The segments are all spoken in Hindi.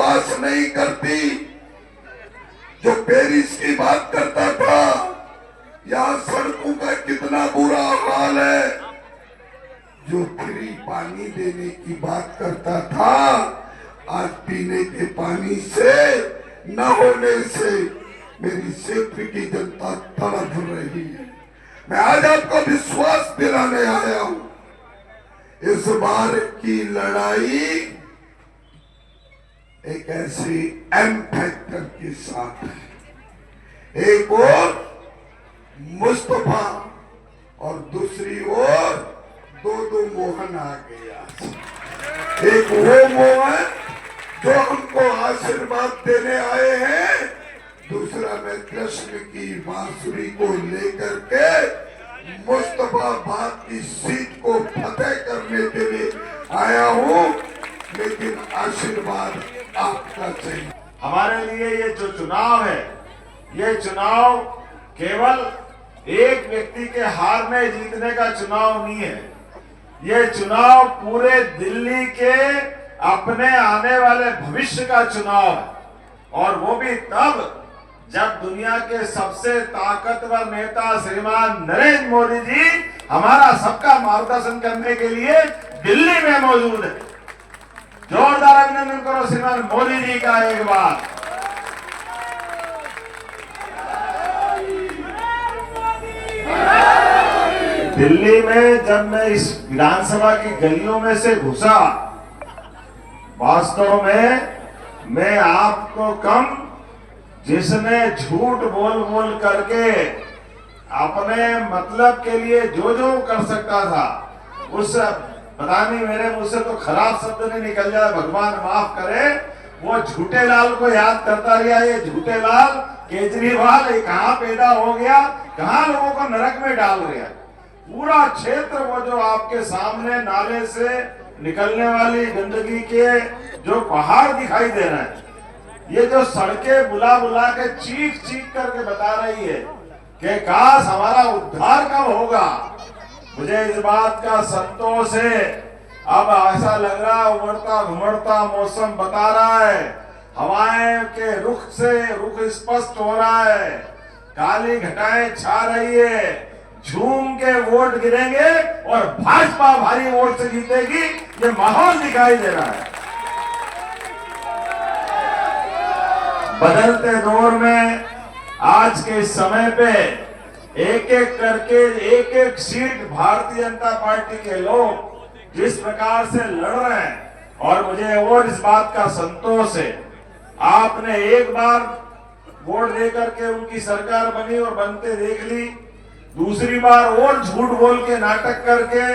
विश्वास नहीं करती। जो पेरिस की बात करता था, यहाँ सड़कों का कितना बुरा हाल है। जो फ्री पानी देने की बात करता था, आज पीने के पानी से न होने से मेरी क्षेत्र की जनता तड़प रही है। मैं आज आपको विश्वास दिलाने आया हूं, इस बार की लड़ाई एक ऐसी एम फैक्टर के साथ है। एक और मुस्तफा और दूसरी ओर दो मोहन आ गया। एक वो मोहन जो हमको आशीर्वाद देने आए हैं, दूसरा मैं कृष्ण की बांसुरी को लेकर के मुस्तफाबाद की सीट को फतेह करने के लिए आया हूं, लेकिन आशीर्वाद आपका चाहिए। हमारे लिए ये जो चुनाव है, ये चुनाव केवल एक व्यक्ति के हारने जीतने का चुनाव नहीं है। ये चुनाव पूरे दिल्ली के अपने आने वाले भविष्य का चुनाव है, और वो भी तब जब दुनिया के सबसे ताकतवर नेता श्रीमान नरेंद्र मोदी जी हमारा सबका मार्गदर्शन करने के लिए दिल्ली में मौजूद है। जोरदार अभिनंदन करो श्रीमान मोदी जी का एक बार। दिल्ली में जब मैं इस विधानसभा की गलियों में से घुसा, वास्तव में मैं आपको कम, जिसने झूठ बोल बोल करके अपने मतलब के लिए जो जो कर सकता था, उस पता नहीं मेरे मुंह से तो खराब शब्द नहीं निकल जाए, भगवान माफ करे, वो झूठे लाल को याद करता रहा। ये झूठे लाल केजरीवाल कहाँ पैदा हो गया, कहाँ लोगों को नरक में डाल दिया। पूरा क्षेत्र वो जो आपके सामने नाले से निकलने वाली गंदगी के जो पहाड़ दिखाई दे रहे हैं, ये जो सड़कें बुला बुला के चीख चीख करके बता रही है कि काश हमारा उद्धार कब होगा। मुझे इस बात का संतोष है। अब ऐसा लग रहा उमड़ता घुमड़ता मौसम बता रहा है, हवाएं के रुख से रुख स्पष्ट हो रहा है, काली घटाएं छा रही है, झूम के वोट गिरेंगे और भाजपा भारी वोट से जीतेगी, ये माहौल दिखाई दे रहा है। बदलते दौर में आज के समय पे एक एक करके एक एक सीट भारतीय जनता पार्टी के लोग जिस प्रकार से लड़ रहे हैं, और मुझे और इस बात का संतोष है, आपने एक बार वोट देकर के उनकी सरकार बनी और बनते देख ली, दूसरी बार और झूठ बोल के नाटक करके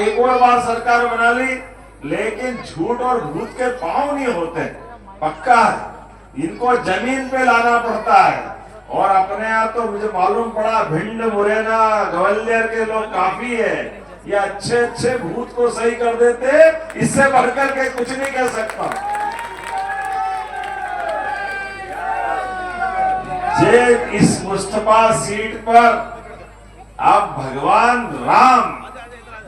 एक और बार सरकार बना ली, लेकिन झूठ और भूत के पांव नहीं होते, पक्का है, इनको जमीन पे लाना पड़ता है। और अपने यहाँ तो मुझे मालूम पड़ा भिंड मुरैना ग्वालियर के लोग काफी है, ये अच्छे अच्छे भूत को सही कर देते, इससे बढ़कर के कुछ नहीं कह सकता। जे इस मुस्तफा सीट पर अब भगवान राम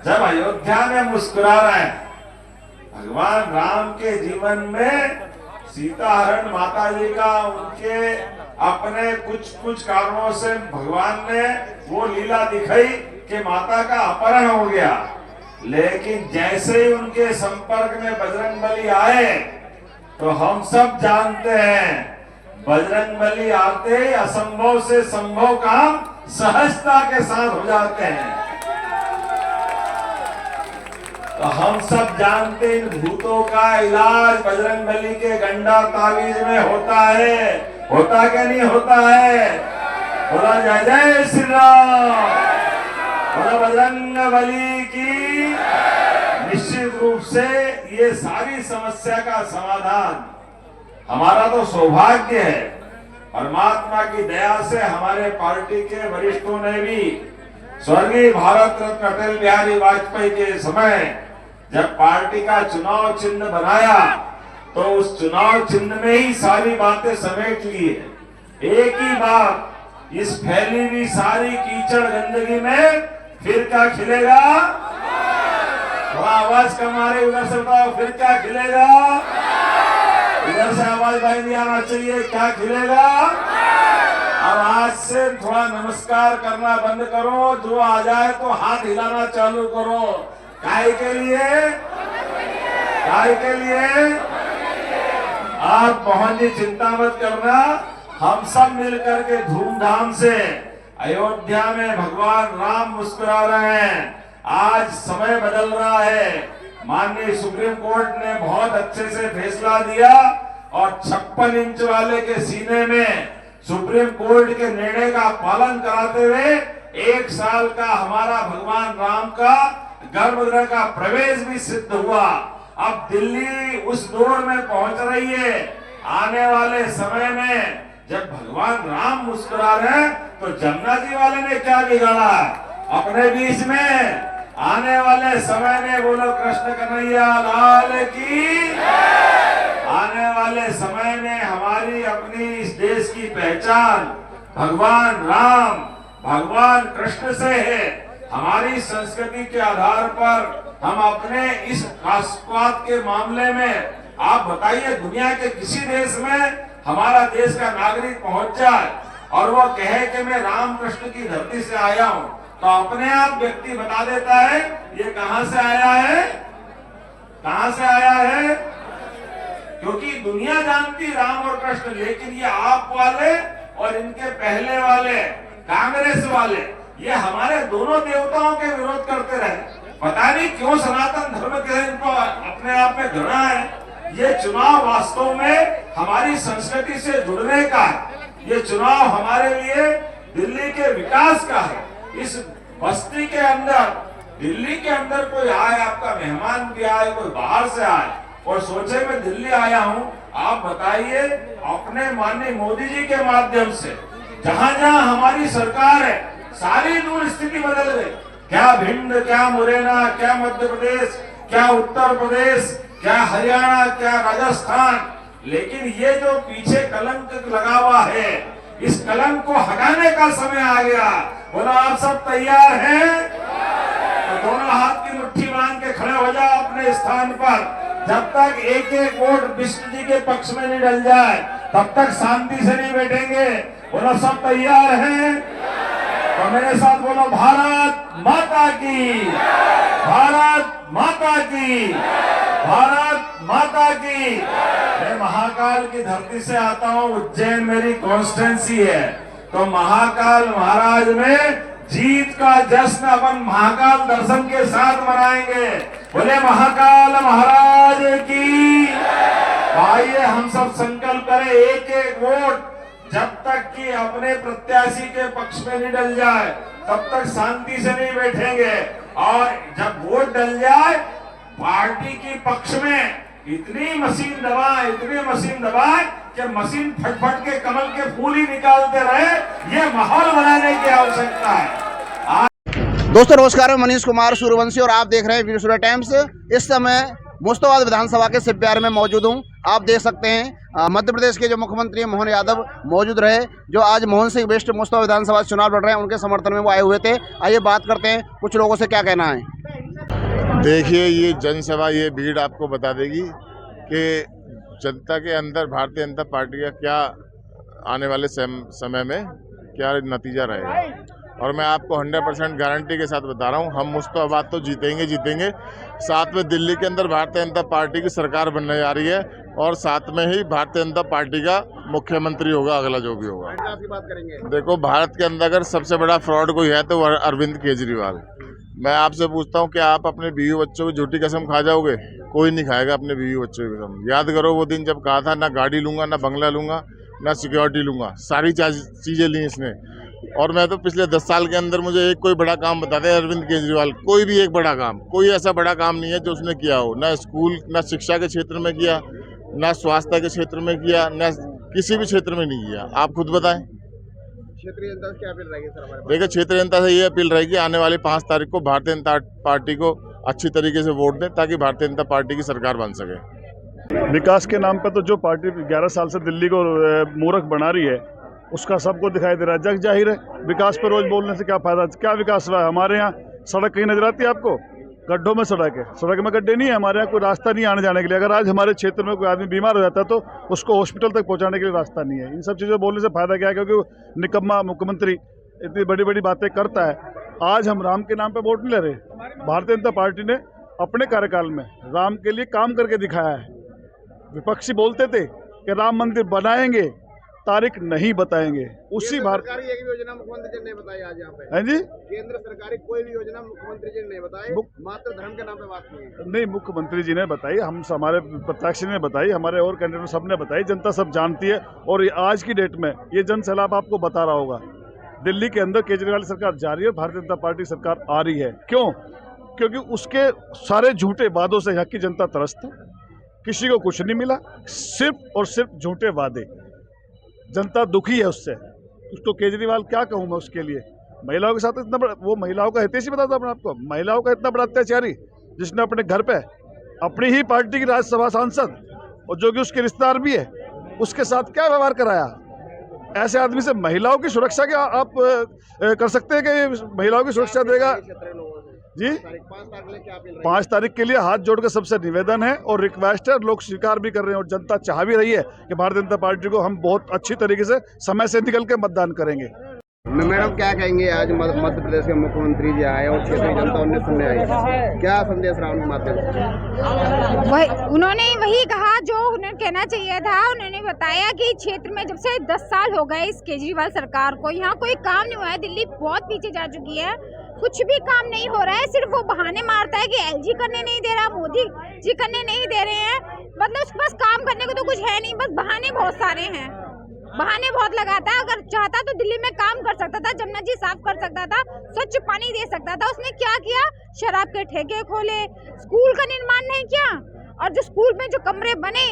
जब अयोध्या में मुस्कुरा रहे हैं, भगवान राम के जीवन में सीता हरण माता जी का उनके अपने कुछ कारणों से भगवान ने वो लीला दिखाई कि माता का अपहरण हो गया, लेकिन जैसे ही उनके संपर्क में बजरंगबली आए तो हम सब जानते हैं, बजरंगबली आते ही असंभव से संभव काम सहजता के साथ हो जाते हैं। तो हम सब जानते हैं इन भूतों का इलाज बजरंगबली के गंडा तावीज में होता है, होता क्या नहीं होता है। बोला जय जय श्री राम, बोला बजरंगबली की। निश्चित रूप से ये सारी समस्या का समाधान हमारा तो सौभाग्य है, परमात्मा की दया से हमारे पार्टी के वरिष्ठों ने भी स्वर्गीय भारत रत्न अटल बिहारी वाजपेयी के समय जब पार्टी का चुनाव चिन्ह बनाया तो उस चुनाव चिन्ह में ही सारी बातें समेट ली है। एक ही बात, इस फैली हुई सारी कीचड़ गंदगी में फिर क्या खिलेगा? थोड़ा आवाज कम आ रही, उधर से बताओ, फिर क्या खिलेगा? चाहिए, क्या खिलेगा? अब आज से थोड़ा नमस्कार करना बंद करो, जो आ जाए तो हाथ हिलाना चालू करो। काय के लिए? काय के लिए? आप मोहन जी चिंता मत करना, हम सब मिलकर के धूमधाम से अयोध्या में भगवान राम मुस्कुरा रहे हैं। आज समय बदल रहा है। माननीय सुप्रीम कोर्ट ने बहुत अच्छे से फैसला दिया और 56 इंच वाले के सीने में सुप्रीम कोर्ट के निर्णय का पालन कराते हुए 1 साल का हमारा भगवान राम का गर्भगृह का प्रवेश भी सिद्ध हुआ। अब दिल्ली उस दौर में पहुंच रही है। आने वाले समय में जब भगवान राम मुस्कुरा रहे हैं तो जमुना जी वाले ने क्या बिगाड़ा अपने बीच में? आने वाले समय में बोलो कृष्ण कन्हैया लाल की। आने वाले समय में हमारी अपनी इस देश की पहचान भगवान राम, भगवान कृष्ण से है। हमारी संस्कृति के आधार पर हम अपने इस राष्ट्रवाद के मामले में, आप बताइए दुनिया के किसी देश में हमारा देश का नागरिक पहुंच जाए और वो कहे कि मैं राम कृष्ण की धरती से आया हूं, तो अपने आप व्यक्ति बता देता है ये कहां से आया है, कहां से आया है। क्योंकि दुनिया जानती राम और कृष्ण, लेकिन ये आप वाले और इनके पहले वाले कांग्रेस वाले ये हमारे दोनों देवताओं के विरोध करते रहे। पता नहीं क्यों सनातन धर्म के इनको अपने आप में घृणा है। ये चुनाव वास्तव में हमारी संस्कृति से जुड़ने का है। ये चुनाव हमारे लिए दिल्ली के विकास का है। इस बस्ती के अंदर, दिल्ली के अंदर कोई आए, आपका मेहमान भी आए, कोई बाहर से आए और सोचे मैं दिल्ली आया हूं, आप बताइए अपने माननीय मोदी जी के माध्यम से जहां जहां हमारी सरकार है सारी दूर स्थिति बदल गई। क्या भिंड, क्या मुरैना, क्या मध्य प्रदेश, क्या उत्तर प्रदेश, क्या हरियाणा, क्या राजस्थान, लेकिन ये जो पीछे कलंक लगा हुआ है, इस कलंक को हटाने का समय आ गया। बोलो आप सब तैयार हैं? तो दोनों हाथ की मुट्ठी बांध के खड़े हो जाओ अपने स्थान पर। जब तक एक एक वोट विष्णु जी के पक्ष में नहीं डल जाए तब तक शांति से नहीं बैठेंगे। बोलो सब तैयार हैं? तो मेरे साथ बोलो भारत माता की, भारत माता की, भारत माता की। मैं महाकाल की धरती से आता हूँ, उज्जैन मेरी कॉन्स्टिट्यूंसी है। तो महाकाल महाराज में जीत का जश्न अपन महाकाल दर्शन के साथ मनाएंगे। बोले महाकाल महाराज की। आइए हम सब संकल्प करें, एक एक वोट जब तक कि अपने प्रत्याशी के पक्ष में नहीं डल जाए तब तक शांति से नहीं बैठेंगे। और जब वोट डल जाए पार्टी के पक्ष में इतनी मशीन दबाए कि मशीन फटफट के कमल के फूल ही निकालते रहे। ये माहौल बनाने की आवश्यकता है। दोस्तों नमस्कार, मैं मनीष कुमार सूर्यवंशी और आप देख रहे हैं वीर सूर्य टाइम्स। इस समय मुश्ताबाद विधानसभा के शिवप्यार में मौजूद हूं। आप देख सकते हैं मध्य प्रदेश के जो मुख्यमंत्री मोहन यादव मौजूद रहे, जो आज मोहन सिंह वेस्ट मुश्ताबाद विधानसभा चुनाव लड़ रहे हैं, उनके समर्थन में वो आए हुए थे। आइए बात करते हैं कुछ लोगों से क्या कहना है। देखिए, ये जनसभा, ये भीड़ आपको बता देगी कि जनता के अंदर भारतीय जनता पार्टी का क्या आने वाले समय में क्या नतीजा रहेगा। और मैं आपको 100% गारंटी के साथ बता रहा हूँ, हम मुश्ताबाद तो जीतेंगे। साथ में दिल्ली के अंदर भारतीय जनता पार्टी की सरकार बनने जा रही है और साथ में ही भारतीय जनता पार्टी का मुख्यमंत्री होगा अगला जो भी होगा। की बात करेंगे। देखो, भारत के अंदर अगर सबसे बड़ा फ्रॉड कोई है तो वह अरविंद केजरीवाल। मैं आपसे पूछता हूँ, क्या आप अपने बीवी बच्चों की झूठी कसम खा जाओगे? कोई नहीं खाएगा अपने बीवी बच्चों की कसम। याद करो वो दिन जब कहा था ना गाड़ी लूंगा, ना बंगला लूंगा, ना सिक्योरिटी लूंगा, सारी चीज़ें ली इसने। और मैं तो पिछले 10 साल के अंदर मुझे एक कोई बड़ा काम बता दे अरविंद केजरीवाल, कोई भी एक बड़ा काम, कोई ऐसा बड़ा काम नहीं है जो उसने किया हो। ना स्कूल, ना शिक्षा के क्षेत्र में किया, ना स्वास्थ्य के क्षेत्र में किया, ना किसी भी क्षेत्र में नहीं किया। आप खुद बताएं। क्षेत्रीय जनता से क्या अपील रहेगी सर हमारे? देखिए, क्षेत्रीय जनता से ये अपील रहेगी, आने वाली 5 तारीख को भारतीय जनता पार्टी को अच्छी तरीके से वोट दें ताकि भारतीय जनता पार्टी की सरकार बन सके। विकास के नाम पर तो जो पार्टी 11 साल से दिल्ली को मूर्ख बना रही है उसका सबको दिखाई दे रहा है। जग जाहिर है, विकास पर रोज बोलने से क्या फायदा? क्या विकास हुआ है हमारे यहाँ? सड़क कहीं नजर आती है आपको? गड्ढों में सड़क है, सड़क में गड्ढे नहीं है, हमारे यहाँ कोई रास्ता नहीं आने जाने के लिए। अगर आज हमारे क्षेत्र में कोई आदमी बीमार हो जाता है तो उसको हॉस्पिटल तक पहुँचाने के लिए रास्ता नहीं है। इन सब चीज़ों बोलने से फ़ायदा क्या है, क्योंकि निकम्मा मुख्यमंत्री इतनी बड़ी बड़ी बातें करता है। आज हम राम के नाम पे वोट नहीं ले रहे। भारतीय जनता पार्टी ने अपने कार्यकाल में राम के लिए काम करके दिखाया है। विपक्षी बोलते थे कि राम मंदिर बनाएंगे, तारीख नहीं बताएंगे। उसी सरकारी एक भी योजना मुख्यमंत्री जी ने बताई आज यहाँ पे? हाँ जी, केंद्र सरकारी कोई भी योजना मुख्यमंत्री जी ने बताई, मात्र धर्म के नाम पे बात की। नहीं, मुख्यमंत्री जी ने बताई, हम हमारे प्रत्याशी ने बताई, हमारे और कैंडिडेट सब ने बताई, जनता सब जानती है। और आज की डेट में ये जन सैलाब आपको बता रहा होगा, दिल्ली के अंदर केजरीवाल सरकार जा रही है, भारतीय जनता पार्टी सरकार आ रही है। क्यों? क्योंकि उसके सारे झूठे वादों से यहाँ की जनता त्रस्त है। किसी को कुछ नहीं मिला, सिर्फ और सिर्फ झूठे वादे। जनता दुखी है उससे। उसको केजरीवाल क्या कहूँ मैं उसके लिए। महिलाओं के साथ इतना बड़ा, वो महिलाओं का हितैषी बताता था अपने आपको, महिलाओं का इतना बड़ा अत्याचारी, जिसने अपने घर पे अपनी ही पार्टी की राज्यसभा सांसद और जो कि उसके रिश्तेदार भी है, उसके साथ क्या व्यवहार कराया। ऐसे आदमी से महिलाओं की सुरक्षा क्या आप कर सकते हैं कि महिलाओं की सुरक्षा देगा जी? 5 तारीख के लिए हाथ जोड़कर सबसे निवेदन है और रिक्वेस्ट है, लोग स्वीकार भी कर रहे हैं और जनता चाह भी रही है कि भारतीय जनता पार्टी को हम बहुत अच्छी तरीके से समय से निकल के मतदान करेंगे। मैडम क्या कहेंगे, आज मध्य प्रदेश के मुख्यमंत्री जी आए और क्षेत्रीय जनता उन्हें सुनने आई, क्या संदेश रहा उनके माध्यम से? उन्होंने वही कहा जो उन्हें कहना चाहिए था। उन्होंने बताया कि क्षेत्र में जब से 10 साल हो गए इस केजरीवाल सरकार को, यहाँ कोई काम नहीं हुआ है। दिल्ली बहुत पीछे जा चुकी है, कुछ भी काम नहीं हो रहा है। सिर्फ वो बहाने मारता है कि एलजी करने नहीं दे रहा, मोदी जी करने नहीं दे रहे हैं। मतलब उसके पास काम करने को तो कुछ है नहीं, बस बहाने बहुत सारे हैं, बहाने बहुत लगाता है। अगर चाहता तो दिल्ली में काम कर सकता था, जमुना जी साफ कर सकता था, स्वच्छ पानी दे सकता था। उसने क्या किया? शराब के ठेके खोले, स्कूल का निर्माण नहीं किया। और जो स्कूल में जो कमरे बने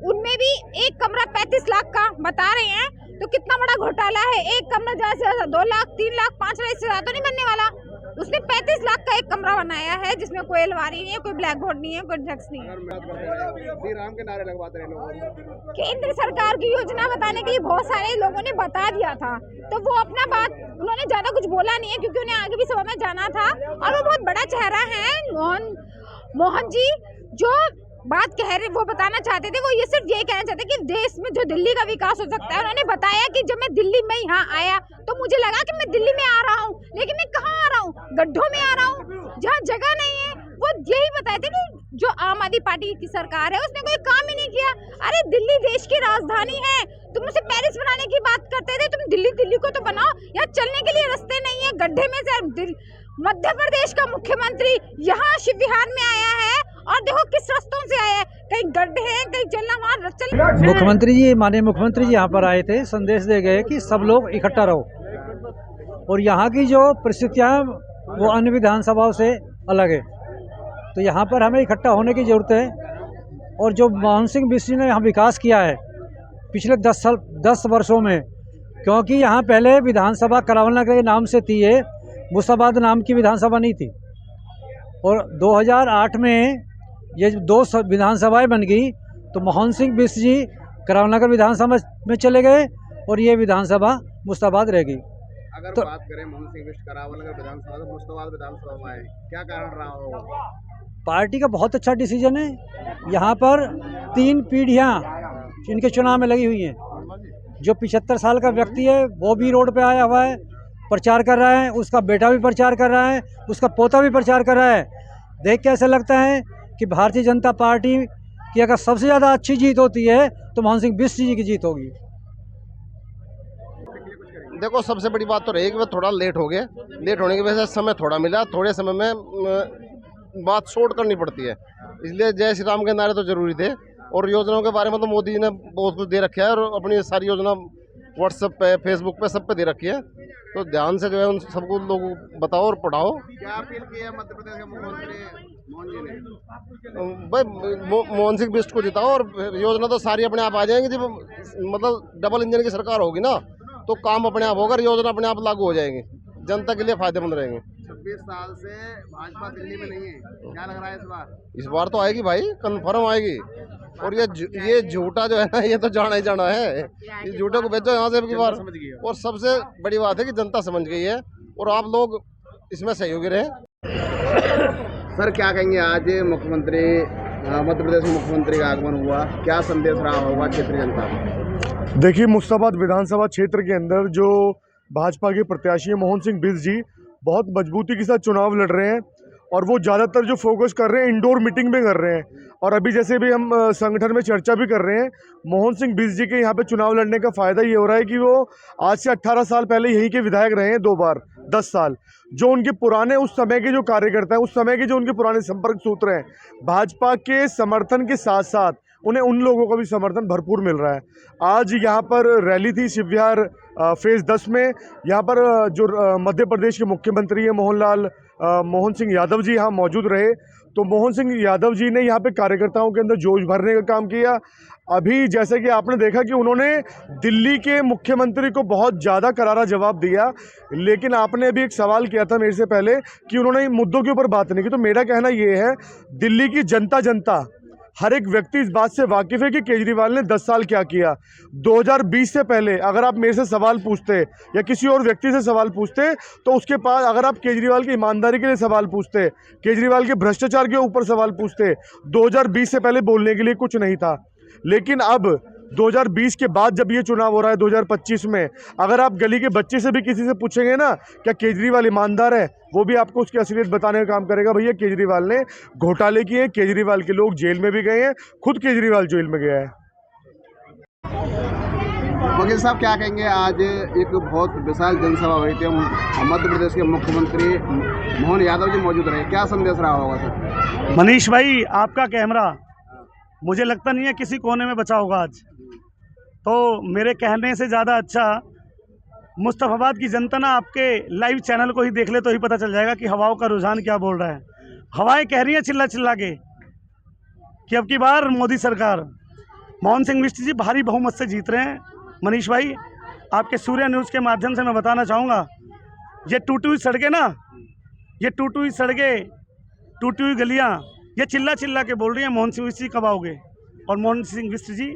उनमें भी एक कमरा 35 लाख का बता रहे हैं, तो कितना बड़ा घोटाला है। एक कमरा जैसे 2 लाख 3 लाख 5 लाख से ज्यादा तो नहीं बनने वाला। उसने 35 लाख का एक कमरा बनाया है जिसमें कोई अलमारी नहीं है, कोई ब्लैक बोर्ड नहीं है, कोई डेस्क नहीं है। श्री राम के नारे लगवाते रहे लोग। केंद्र सरकार की योजना बताने के लिए बहुत सारे लोगों ने बता दिया था, तो वो अपना बात उन्होंने ज्यादा कुछ बोला नहीं है, क्योंकि उन्हें आगे भी सभा में जाना था। और वो बहुत बड़ा चेहरा है मोहन जी, जो बात कह रहे वो बताना चाहते थे। वो ये सिर्फ ये कहना चाहते कि देश में जो दिल्ली का विकास हो सकता है। उन्होंने बताया कि जब मैं दिल्ली में यहाँ आया तो मुझे लगा कि मैं दिल्ली में आ रहा हूँ, लेकिन मैं कहाँ आ रहा हूँ? गड्ढों में आ रहा हूँ जहाँ जगह नहीं है। वो यही बताए थे कि जो आम आदमी पार्टी की सरकार है उसने कोई काम ही नहीं किया। अरे दिल्ली देश की राजधानी है, तुम उसे पेरिस बनाने की बात करते थे, तुम दिल्ली को तो बनाओ। यहाँ चलने के लिए रास्ते नहीं है, गड्ढे में से मध्य प्रदेश का मुख्यमंत्री यहाँ शिव विहार में आया है और देखो किस रास्तों से आया है, कहीं गड्ढे हैं, कहीं चलना वहाँ चल। मुख्यमंत्री जी, माननीय मुख्यमंत्री जी यहाँ पर आए थे, संदेश दे गए कि सब लोग इकट्ठा रहो और यहाँ की जो परिस्थितियाँ वो अन्य विधानसभाओं से अलग है, तो यहाँ पर हमें इकट्ठा होने की ज़रूरत है। और जो मोहन सिंह बिस्ट्री ने यहाँ विकास किया है पिछले 10 वर्षों में, क्योंकि यहाँ पहले विधानसभा करावल नगर के नाम से थी, ये मुसाबाद नाम की विधानसभा नहीं थी। और 2008 में ये 2 विधानसभाएं बन गई, तो मोहन सिंह बिस्ट्री जी करावल नगर विधानसभा में चले गए और ये विधानसभा मुस्ताबाद रह गई। अगर तो बात करें मोहन सिंह बिष्ट करावल नगर विधानसभा तो मुस्ताबाद विधानसभा में आए, क्या कारण रहा हो? पार्टी का बहुत अच्छा डिसीजन है। यहाँ पर 3 पीढ़ियाँ इनके चुनाव में लगी हुई हैं। जो 75 साल का व्यक्ति है वो भी रोड पे आया हुआ है, प्रचार कर रहा है, उसका बेटा भी प्रचार कर रहा है, उसका पोता भी प्रचार कर रहा है। देख के ऐसा लगता है कि भारतीय जनता पार्टी की अगर सबसे ज़्यादा अच्छी जीत होती है तो मोहन सिंह बिष्ट जी की जीत होगी। देखो सबसे बड़ी बात तो रहेगी, वो थोड़ा लेट हो गए, लेट होने की वजह से समय थोड़ा मिला, थोड़े समय में बात शॉर्ट करनी पड़ती है, इसलिए जय श्री राम के नारे तो जरूरी थे। और योजनाओं के बारे में तो मोदी जी ने बहुत कुछ दे रखा है और अपनी सारी योजना व्हाट्सएप पे, फेसबुक पे सब पे दे रखी है, तो ध्यान से जो है उन सबको लोग बताओ और पढ़ाओ। क्या अपील की है मध्य प्रदेश के मुख्यमंत्री मोहन जी ने? भाई मोहन सिंह बिष्ट को जिताओ और योजना तो सारी अपने आप आ जाएंगी। जब मतलब डबल इंजन की सरकार होगी ना तो काम अपने आप होगा, योजना अपने आप लागू हो जाएंगी, जनता के लिए फायदेमंद रहेंगे। 26 साल से भाजपा दिल्ली में नहीं है, क्या लग रहा है इस बार? इस बार तो आएगी भाई, कंफर्म आएगी। और ये झूठा जो है ना, ये तो जाना ही जाना है, इस झूठे को बेचो यहाँ से अब की बार। और सबसे बड़ी बात है कि जनता समझ गई है और आप लोग इसमें सहयोगी रहे। सर क्या कहेंगे, आज मुख्यमंत्री मध्य प्रदेश में मुख्यमंत्री का आगमन हुआ, क्या संदेश रहा होगा क्षेत्रीय जनता को? देखिए, मुस्ताबाद विधानसभा क्षेत्र के अंदर जो भाजपा के प्रत्याशी मोहन सिंह बिष्ट जी बहुत मजबूती के साथ चुनाव लड़ रहे हैं और वो ज़्यादातर जो फोकस कर रहे हैं इंडोर मीटिंग में कर रहे हैं। और अभी जैसे भी हम संगठन में चर्चा भी कर रहे हैं, मोहन सिंह बिष्ट जी के यहाँ पे चुनाव लड़ने का फ़ायदा ये हो रहा है कि वो आज से 18 साल पहले यहीं के विधायक रहे हैं 2 बार 10 साल। जो उनके पुराने उस समय के जो कार्यकर्ता हैं, उस समय के जो उनके पुराने संपर्क सूत्र हैं, भाजपा के समर्थन के साथ साथ उन्हें उन लोगों का भी समर्थन भरपूर मिल रहा है। आज यहाँ पर रैली थी शिव विहार फेज़ 10 में। यहाँ पर जो मध्य प्रदेश के मुख्यमंत्री हैं मोहन सिंह यादव जी यहाँ मौजूद रहे। तो मोहन सिंह यादव जी ने यहाँ पे कार्यकर्ताओं के अंदर जोश भरने का काम किया। अभी जैसे कि आपने देखा कि उन्होंने दिल्ली के मुख्यमंत्री को बहुत ज़्यादा करारा जवाब दिया, लेकिन आपने अभी एक सवाल किया था मेरे से पहले कि उन्होंने मुद्दों के ऊपर बात नहीं की। तो मेरा कहना ये है, दिल्ली की जनता हर एक व्यक्ति इस बात से वाकिफ़ है कि केजरीवाल ने 10 साल क्या किया। 2020 से पहले अगर आप मेरे से सवाल पूछते या किसी और व्यक्ति से सवाल पूछते, तो उसके पास अगर आप केजरीवाल की ईमानदारी के लिए सवाल पूछते, केजरीवाल के भ्रष्टाचार के ऊपर सवाल पूछते, 2020 से पहले बोलने के लिए कुछ नहीं था। लेकिन अब 2020 के बाद जब ये चुनाव हो रहा है 2025 में, अगर आप गली के बच्चे से भी किसी से पूछेंगे ना क्या केजरीवाल ईमानदार है, वो भी आपको उसकी असलियत बताने का काम करेगा। भैया केजरीवाल ने घोटाले किए, केजरीवाल के लोग जेल में भी गए हैं, खुद केजरीवाल जेल में गया है। वकील साहब क्या कहेंगे, आज एक बहुत विशाल जनसभा हुई थी, मध्य प्रदेश के मुख्यमंत्री मोहन यादव जी मौजूद रहे, क्या संदेश रहा होगा सर? मनीष भाई, आपका कैमरा मुझे लगता नहीं है किसी कोने में बचा होगा आज, तो मेरे कहने से ज़्यादा अच्छा मुस्तफ़ाबाद की जनता ना आपके लाइव चैनल को ही देख ले तो ही पता चल जाएगा कि हवाओं का रुझान क्या बोल रहा है। हवाएं कह रही हैं चिल्ला चिल्ला के कि अब की बार मोदी सरकार, मोहन सिंह बिष्ट जी भारी बहुमत से जीत रहे हैं। मनीष भाई, आपके सूर्य न्यूज़ के माध्यम से मैं बताना चाहूँगा, ये टूटी हुई सड़कें ना, ये टूटी हुई सड़कें, टूटी हुई गलियाँ, ये चिल्ला चिल्ला के बोल रही हैं मोहन सिंह बिष्ट जी कब आओगे, और मोहन सिंह बिष्ट जी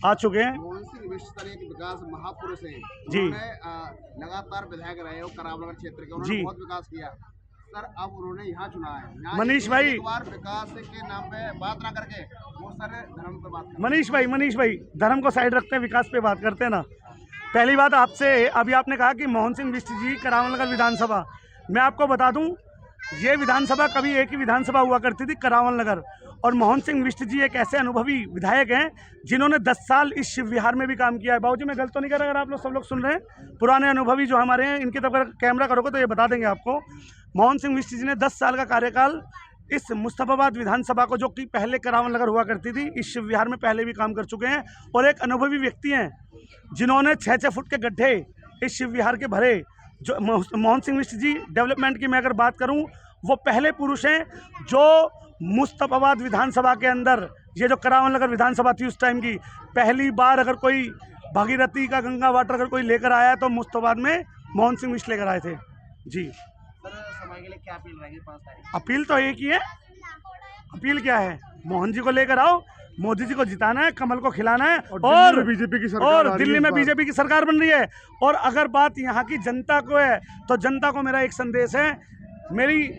आ चुके हैं। मोहन सिंह बिष्ट सर एक विकास महापुरुष है जी। लगातार विधायक रहे हो करावनगर क्षेत्र के, उन्होंने जी। बहुत विकास किया सर। अब उन्होंने यहाँ चुना है, मनीष भाई, एक बार विकास के नाम पे बात ना करके वो सारे धर्म पे बात। मनीष भाई धर्म को साइड रखते हैं, विकास पे बात करते हैं ना। पहली बात आपसे, अभी आपने कहा कि मोहन सिंह बिष्ट जी करावनगर विधानसभा, मैं आपको बता दूं ये विधानसभा कभी एक ही विधानसभा हुआ करती थी, करावल नगर। और मोहन सिंह बिष्ट जी एक ऐसे अनुभवी विधायक हैं जिन्होंने 10 साल इस शिव विहार में भी काम किया है। बाबूजी मैं गलत तो नहीं कर रहा, अगर आप लोग सब लोग सुन रहे हैं, पुराने अनुभवी जो हमारे हैं, इनकी तरफ अगर कैमरा करोगे तो ये बता देंगे आपको। मोहन सिंह बिष्ट जी ने 10 साल का कार्यकाल इस मुस्तफ़ाबाद विधानसभा को, जो कि पहले करावल नगर हुआ करती थी, इस शिव विहार में पहले भी काम कर चुके हैं। और एक अनुभवी व्यक्ति हैं जिन्होंने 6-6 फुट के गड्ढे इस शिव विहार के भरे। जो मोहन सिंह बिष्ट जी, डेवलपमेंट की मैं अगर बात करूं, वो पहले पुरुष हैं जो मुस्तफ़ाबाद विधानसभा के अंदर, ये जो करावल नगर विधानसभा थी उस टाइम की, पहली बार अगर कोई भागीरथी का गंगा वाटर अगर कोई लेकर आया है तो मुस्तफ़ाबाद में मोहन सिंह बिष्ट लेकर आए थे जी। सर समय के लिए क्या अपील रहेगी 5 तारीख? अपील तो एक ही है, अपील क्या है, मोहन जी को लेकर आओ, मोदी जी को जिताना है, कमल को खिलाना है, और बीजेपी की सरकार, और दिल्ली में बीजेपी की सरकार बन रही है। और अगर बात यहाँ की जनता को है तो जनता को मेरा एक संदेश है, मेरी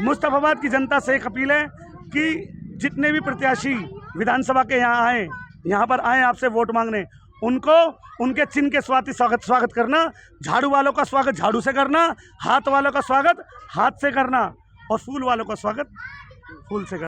मुस्तफ़ाबाद की जनता से एक अपील है कि जितने भी प्रत्याशी विधानसभा के यहाँ पर आए आपसे वोट मांगने, उनको उनके चिन्ह के स्वागत करना। झाड़ू वालों का स्वागत झाड़ू से करना, हाथ वालों का स्वागत हाथ से करना, और फूल वालों का स्वागत फूल से करना।